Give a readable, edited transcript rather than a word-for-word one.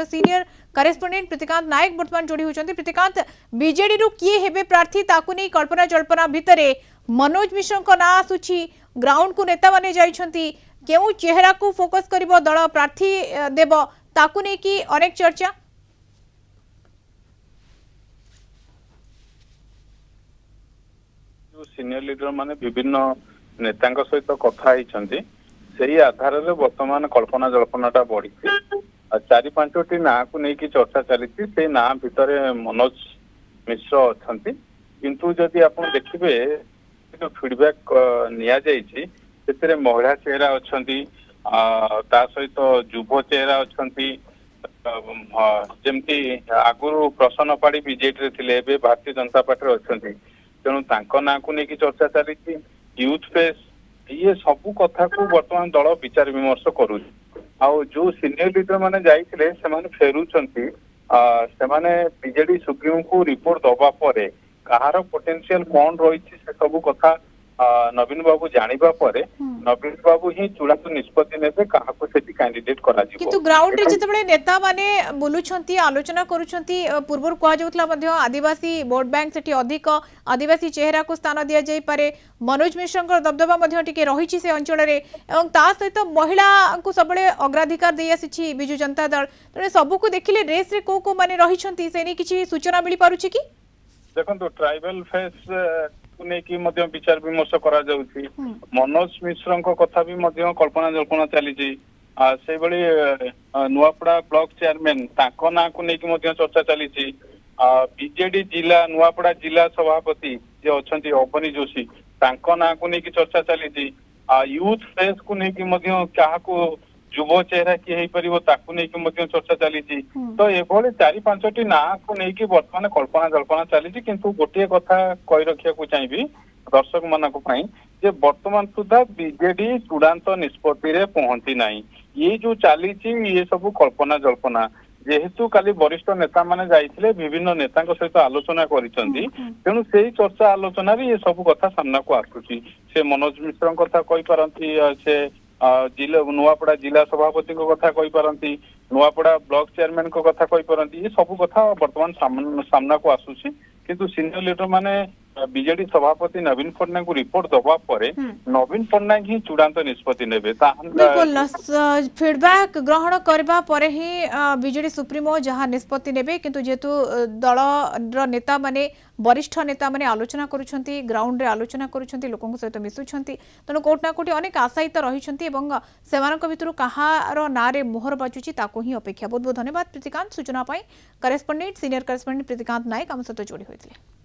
सहित senior correspondent Pritikant नायक बर्तमान जोड़ी होती। प्रीतिकांत, बीजेडी रु किए हेबे प्रार्थी ताकू नहीं कल्पना जल्पना भितर मनोज मिश्र का ना आसुची, ग्राउंड को नेता माने जाइछंती, केउ चेहरा को फोकस करिवो दल प्रार्थी देव ताकू नहीं कि अनेक चर्चा। सीनियर लीडर माने विभिन्न नेता सहित कथा से आधार में वर्तमान कल्पना जल्पनाटा बढ़ी चारि पांचटी ना को लेकिन चर्चा चली ना भितर मनोज मिश्र अच्छा किंतु जदि आप देखिए जो फीडबैक नि महिला चेहरा अच्छा सहित युव चेहरा अच्छा जमती आगुरी प्रसन्न पाड़ी बीजेडी थे भारतीय जनता पार्टी अच्छा तेणु ना को लेकिन चर्चा चली यूथ फेस ये सबू कथा को वर्तमान दल विचार विमर्श करू जो सीनियर लीडर माने जाइथिले सेमाने फेरुचंती सेमाने बीजेडी सुप्रीम को रिपोर्ट दबा परे कहार पोटेंशियल कौन रही से सबू कथा नवीन बाबू जानिबा परे नवीन बाबू ही चूड़ांत निष्पत्ति नेबे काहाको सेठी कैंडिडेट करा जिवो। किंतु ग्राउंड रे जतबेले नेता माने बोलुछंती आलोचना करूछंती पूर्वर कुआ जाउतला मध्ये आदिवासी वोट बैंक सेठी अधिक आदिवासी चेहरा को स्थान दिया जाई पारे मनोज मिश्र दबदबा मध्ये टिके रहिछि से अंचल रे एवं ता सहित महिला को सबले अग्राधिकार दे आसीछि बिजु जनता दल तने सबु को देखिले रेस रे को माने रहिछंती सेनी किछि सूचना मिली पारुछि कि देखंतु ट्राइबल फेस नहीं विचार विमर्श करा मनोज मिश्र कथा भी कल्पना जल्पना चली से नुआपड़ा ब्लॉक चेयरमैन ना को लेकिन चर्चा चली बीजेडी जिला नुआपड़ा जिला सभापति जे अच्छा अवनी जोशी ना को लेकिन चर्चा चली यूथ फेस को लेकिन क्या युव चेहरा किए नहीं चर्चा चली तो ये चारि पांचटी ना को लेकिन वर्तमान कल्पना जल्पना चली किंतु गोटे कथा कही रखा चाहिए दर्शक मानक जे वर्तमान सुधा बीजेडी चूड़ांत निष्पत्ति रे पहुंची नहीं ये जो चली ये सब कल्पना जल्पना जेहेतु काली वरिष्ठ नेता माने जाइथिले विभिन्न नेता सहित आलोचना करिसंती तेणु से चर्चा आलोचना ये सब कथा सामना को आसुची से मनोज मिश्र कथा कहि पारंती से जिला नुआपड़ा जिला सभापति कथा कही पारंती नुआपड़ा ब्लॉक चेयरमैन को कथा कही पारंती ये सब कथा वर्तमान सामना को आसुची किंतु सीनियर लीडर माने बीजेडी सभापति नवीन पट्टनायक को रिपोर्ट दबा परे नवीन पट्टनायक ही चूड़ांत निष्पत्ति नेबे बिल्कुल फीडबैक ग्रहण करबा परे ही बीजेडी सुप्रीमो जहां निष्पत्ति नेबे किंतु जेतु दल नेता माने वरिष्ठ नेता माने आलोचना करूछंती ग्राउंड रे आलोचना करूछंती लोकन सहित मिसुछंती तनो कोट ना कोटी अनेक आशायित रहिछंती एवं सेमानक भितरु कहार नारे मोहर बाजुची ताको ही अपेक्षा। बहुत बहुत धन्यवाद प्रीतिकांत सूचना पाई। करेस्पोंडेंट सीनियर करेस्पोंडेंट प्रीतिकांत नायक हम सहित जोड़ी होइथिले।